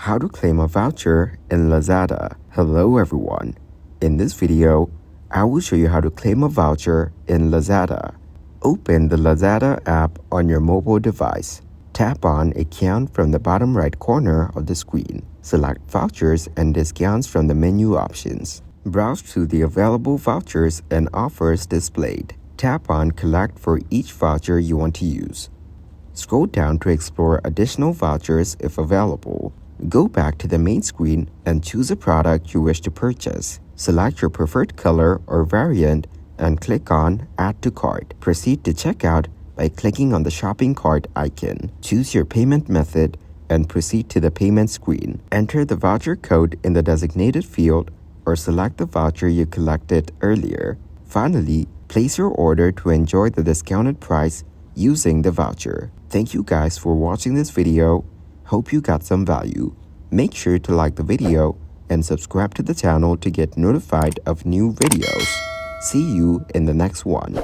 How to claim a voucher in Lazada. Hello everyone. In this video, I will show you how to claim a voucher in Lazada. Open the Lazada app on your mobile device. Tap on Account from the bottom right corner of the screen. Select Vouchers and Discounts from the menu options. Browse through the available vouchers and offers displayed. Tap on Collect for each voucher you want to use. Scroll down to explore additional vouchers if available. Go back to the main screen and choose a product you wish to purchase. Select your preferred color or variant and click on Add to Cart. Proceed to checkout by clicking on the shopping cart icon. Choose your payment method and proceed to the payment screen. Enter the voucher code in the designated field or select the voucher you collected earlier. Finally, place your order to enjoy the discounted price using the voucher. Thank you guys for watching this video. Hope you got some value. Make sure to like the video and subscribe to the channel to get notified of new videos. See you in the next one.